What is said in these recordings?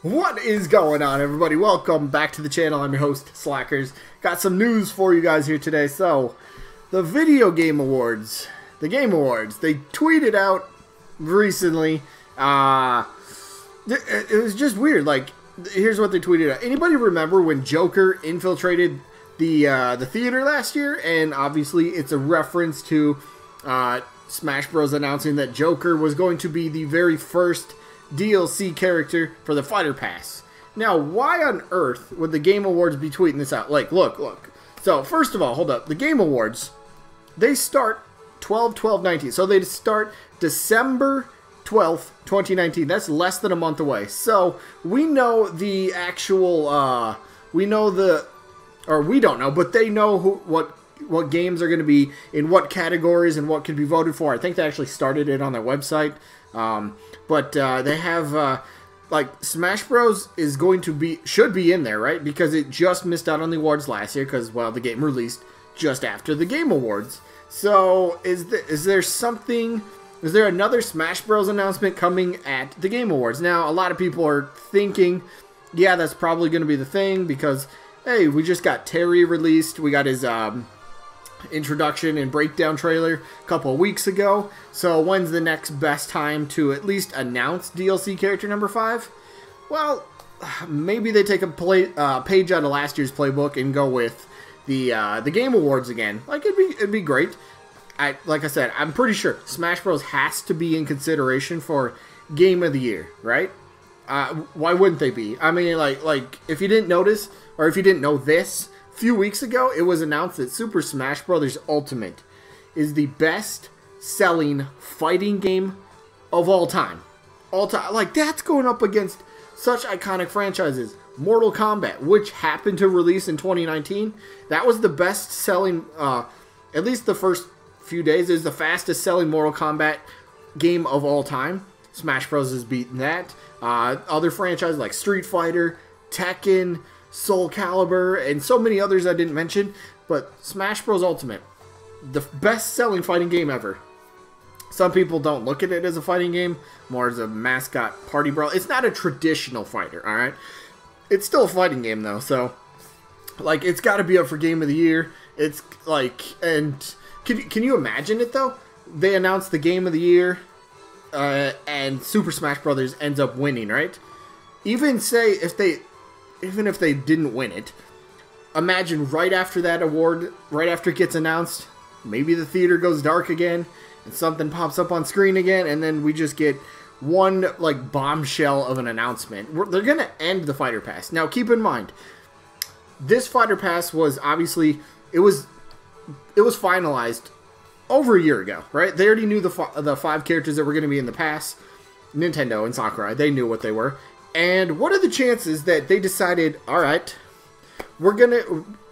What is going on, everybody? Welcome back to the channel. I'm your host, Slackers. Got some news for you guys here today. So, the Video Game Awards, the Game Awards, they tweeted out recently. It was just weird. Like, here's what they tweeted out. Anybody remember when Joker infiltrated the theater last year? And obviously, it's a reference to Smash Bros. Announcing that Joker was going to be the very first DLC character for the Fighter Pass. Now, why on earth would the Game Awards be tweeting this out? Like, look. So, first of all, hold up. The Game Awards, they start 12/12/19. So, they start December 12th, 2019. That's less than a month away. So, we know the actual, we don't know, but they know what games are going to be in what categories and what can be voted for. I think they actually started it on their website. But they have, like, Smash Bros. Should be in there, right? Because it just missed out on the awards last year because, well, the game released just after the Game Awards. So, is there another Smash Bros. Announcement coming at the Game Awards? Now, a lot of people are thinking, yeah, that's probably going to be the thing because, hey, we just got Terry released. We got his, introduction and breakdown trailer a couple of weeks ago. So when's the next best time to at least announce DLC character number 5? Well, maybe they take a page out of last year's playbook and go with the Game Awards again. Like, it'd be great. Like I said, I'm pretty sure Smash Bros. Has to be in consideration for Game of the Year, right? Why wouldn't they be? I mean, like if you didn't notice or if you didn't know this, a few weeks ago, it was announced that Super Smash Bros. Ultimate is the best-selling fighting game of all time. Like, that's going up against such iconic franchises. Mortal Kombat, which happened to release in 2019, that was the best-selling, at least the first few days, is the fastest-selling Mortal Kombat game of all time. Smash Bros. Has beaten that. Other franchises like Street Fighter, Tekken, Soul Calibur, and so many others I didn't mention, but Smash Bros. Ultimate, the best-selling fighting game ever. Some people don't look at it as a fighting game, more as a mascot party brawl. It's not a traditional fighter, alright? It's still a fighting game, though, so, like, it's got to be up for Game of the Year. It's, like, and can you imagine it, though? They announced the Game of the Year, and Super Smash Bros. Ends up winning, right? Even if they didn't win it, imagine right after that award, right after it gets announced, maybe the theater goes dark again, and something pops up on screen again, and then we just get one, like, bombshell of an announcement. They're going to end the Fighter Pass. Now, keep in mind, this Fighter Pass was obviously, it was finalized over a year ago, right? They already knew the 5 characters that were going to be in the pass. Nintendo and Sakurai, they knew what they were. And what are the chances that they decided, all right, we're gonna,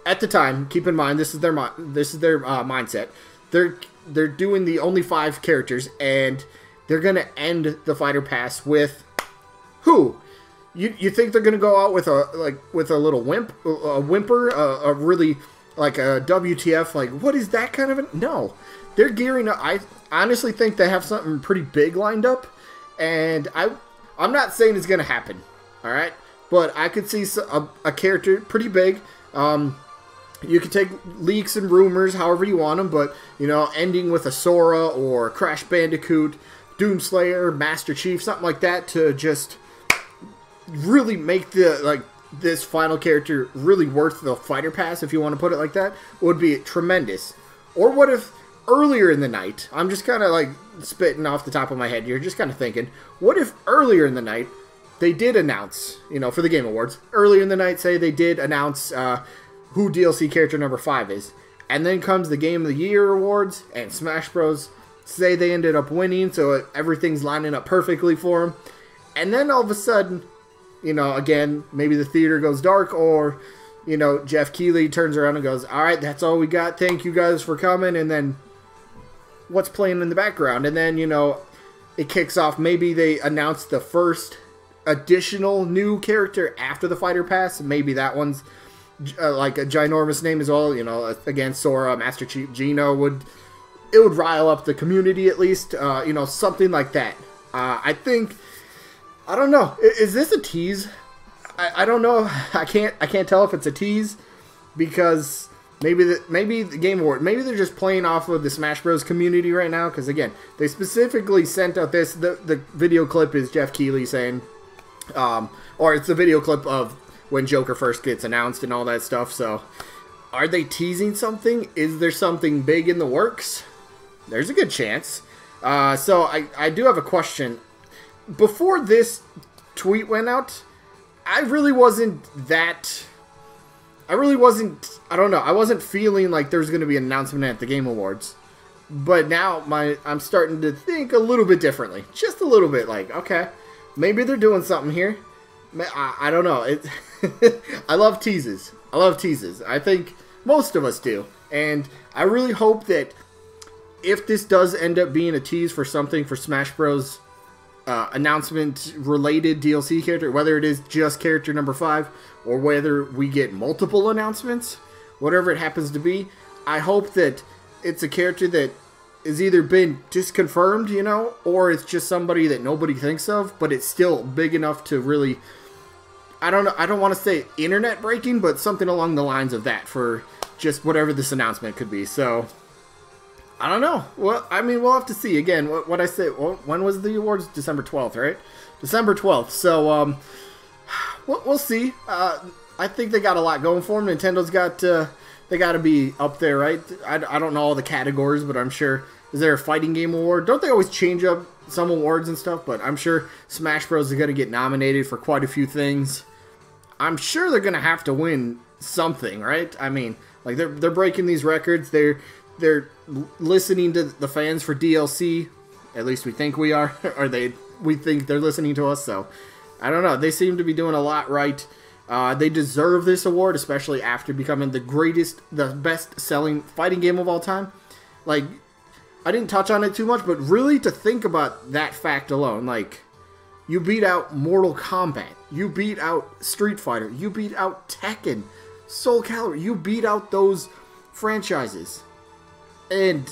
at the time, keep in mind this is their mindset. They're doing the only 5 characters, and they're gonna end the Fighter Pass with who? You think they're gonna go out with a little whimper, a really like a WTF? Like, what is that kind of a? No, they're gearing up. I honestly think they have something pretty big lined up, and I'm not saying it's going to happen, alright? But I could see a character pretty big. You could take leaks and rumors however you want them, but, you know, ending with a Sora or Crash Bandicoot, Doomslayer, Master Chief, something like that to just really make this final character really worth the Fighter Pass, if you want to put it like that, would be tremendous. Or what if earlier in the night, I'm just kind of like spitting off the top of my head here, just kind of thinking, what if earlier in the night they did announce, you know, for the Game Awards, earlier in the night, say they did announce who DLC character number 5 is, and then comes the Game of the Year awards, and Smash Bros. Say they ended up winning, so everything's lining up perfectly for them, and then all of a sudden, you know, again, maybe the theater goes dark, or, you know, Jeff Keighley turns around and goes, alright, that's all we got, thank you guys for coming, and then what's playing in the background? And then, you know, it kicks off. Maybe they announce the first additional new character after the Fighter Pass. Maybe that one's like a ginormous name as well. You know, again, Sora, Master Chief, Gino would rile up the community at least. You know, something like that. I think, I don't know. Is this a tease I don't know. I can't tell if it's a tease because maybe the Game Award, maybe they're just playing off of the Smash Bros community right now, because again, they specifically sent out the video clip is Jeff Keighley saying, or it's the video clip of when Joker first gets announced and all that stuff. So are they teasing something? Is there something big in the works? There's a good chance. So I do have a question. Before this tweet went out, I don't know, I wasn't feeling like there was going to be an announcement at the Game Awards. But now I'm starting to think a little bit differently. Just a little bit, like, okay, maybe they're doing something here. I don't know. I love teases. I love teases. I think most of us do. And I really hope that if this does end up being a tease for something for Smash Bros. Announcement-related DLC character, whether it is just character number 5, or whether we get multiple announcements, whatever it happens to be, I hope that it's a character that has either been just confirmed, you know, or it's just somebody that nobody thinks of, but it's still big enough to really, I don't know, I don't want to say internet breaking, but something along the lines of that for just whatever this announcement could be. So I don't know. Well, I mean, we'll have to see. Again, what I say. When was the awards? December 12th, right? December 12th. So, we'll see. I think they got a lot going for them. Nintendo's got, they got to be up there, right? I don't know all the categories, but I'm sure. Is there a fighting game award? Don't they always change up some awards and stuff? But I'm sure Smash Bros. Is going to get nominated for quite a few things. I'm sure they're going to have to win something, right? I mean, like, they're breaking these records. They're listening to the fans for DLC. At least we think we are. Or we think they're listening to us. So, I don't know. They seem to be doing a lot right. They deserve this award, especially after becoming the best-selling fighting game of all time. Like, I didn't touch on it too much, but really to think about that fact alone, like, you beat out Mortal Kombat. You beat out Street Fighter. You beat out Tekken. Soul Calibur. You beat out those franchises. And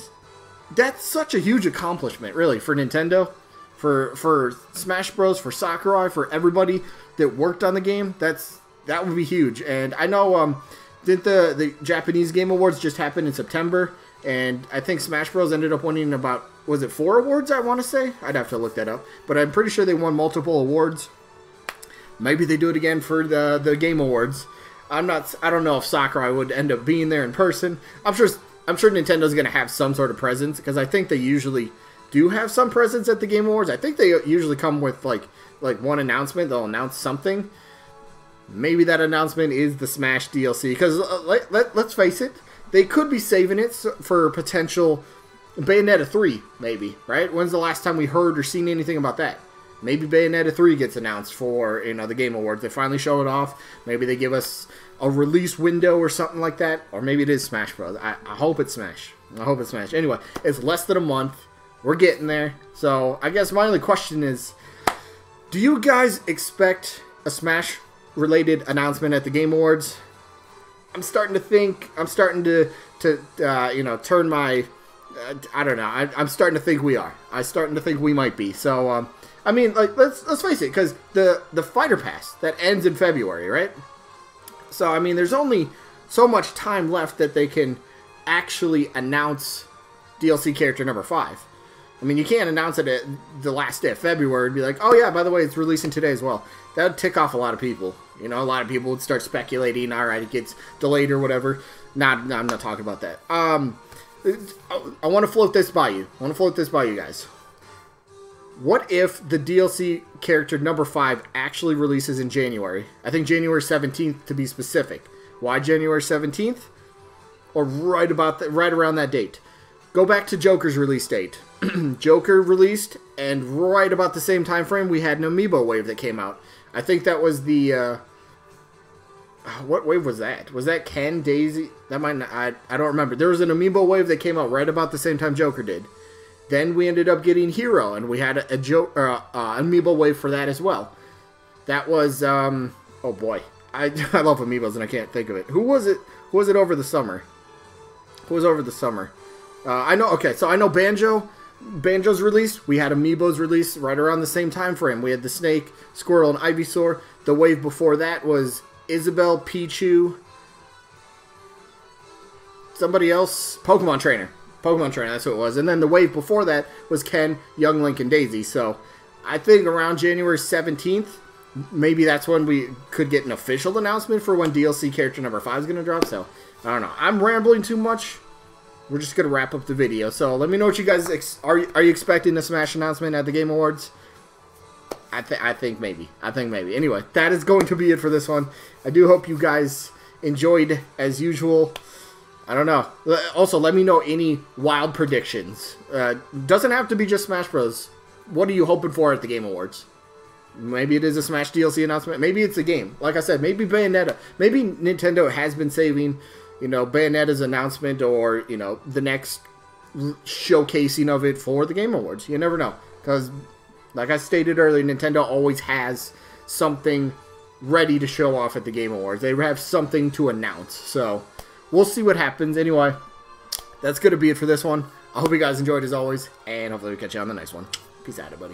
that's such a huge accomplishment, really, for Nintendo, for Smash Bros, for Sakurai, for everybody that worked on the game. That would be huge. And I know, didn't the Japanese Game Awards just happen in September? And I think Smash Bros ended up winning about, was it 4 awards, I want to say? I'd have to look that up. But I'm pretty sure they won multiple awards. Maybe they do it again for the Game Awards. I don't know if Sakurai would end up being there in person. I'm sure Nintendo's going to have some sort of presence, because I think they usually do have some presence at the Game Awards. I think they usually come with like one announcement. They'll announce something. Maybe that announcement is the Smash DLC, because let's face it, they could be saving it for potential Bayonetta 3, maybe, right? When's the last time we heard or seen anything about that? Maybe Bayonetta 3 gets announced for, the Game Awards. They finally show it off. Maybe they give us a release window or something like that. Or maybe it is Smash Bros. I hope it's Smash. I hope it's Smash. Anyway, it's less than a month. We're getting there. So, I guess my only question is, do you guys expect a Smash-related announcement at the Game Awards? I'm starting to think, turn my, I don't know. I'm starting to think we are. I'm starting to think we might be. So, I mean, like, let's face it, because the Fighter Pass, that ends in February, right? So, I mean, there's only so much time left that they can actually announce DLC character number 5. I mean, you can't announce it at the last day of February and be like, oh yeah, by the way, it's releasing today as well. That would tick off a lot of people. A lot of people would start speculating, alright, it gets delayed or whatever. I'm not talking about that. I want to float this by you. Guys. What if the DLC character number 5 actually releases in January? I think January 17th to be specific. Why January 17th? Or right around that date. Go back to Joker's release date. Joker released, and right about the same time frame, we had an Amiibo wave that came out. I think that was the what wave was that? Was that Ken, Daisy? That might not, I don't remember. There was an Amiibo wave that came out right about the same time Joker did. Then we ended up getting Hero, and we had a Amiibo wave for that as well. That was, oh boy. I love Amiibos, and I can't think of it. Who was it? Who was it over the summer? Who was over the summer? I know, okay, so I know Banjo Banjo's released, we had Amiibo's released right around the same time frame. We had the Snake, Squirrel, and Ivysaur. The wave before that was Isabelle, Pichu, somebody else, Pokemon Trainer. Pokemon Trainer, that's what it was. And then the wave before that was Ken, Young Link, and Daisy. So I think around January 17th, maybe that's when we could get an official announcement for when DLC character number 5 is going to drop. So I don't know. I'm rambling too much. We're just going to wrap up the video. So let me know what you guys... Are you expecting a Smash announcement at the Game Awards? I think maybe. Anyway, that is going to be it for this one. I do hope you guys enjoyed as usual. I don't know. Also, let me know any wild predictions. Doesn't have to be just Smash Bros. What are you hoping for at the Game Awards? Maybe it is a Smash DLC announcement. Maybe it's a game. Like I said, maybe Bayonetta. Maybe Nintendo has been saving, you know, Bayonetta's announcement or, you know, the next showcasing of it for the Game Awards. You never know. Because, like I stated earlier, Nintendo always has something ready to show off at the Game Awards. They have something to announce. So, we'll see what happens. Anyway, that's going to be it for this one. I hope you guys enjoyed as always. And hopefully we'll catch you on the next one. Peace out, everybody.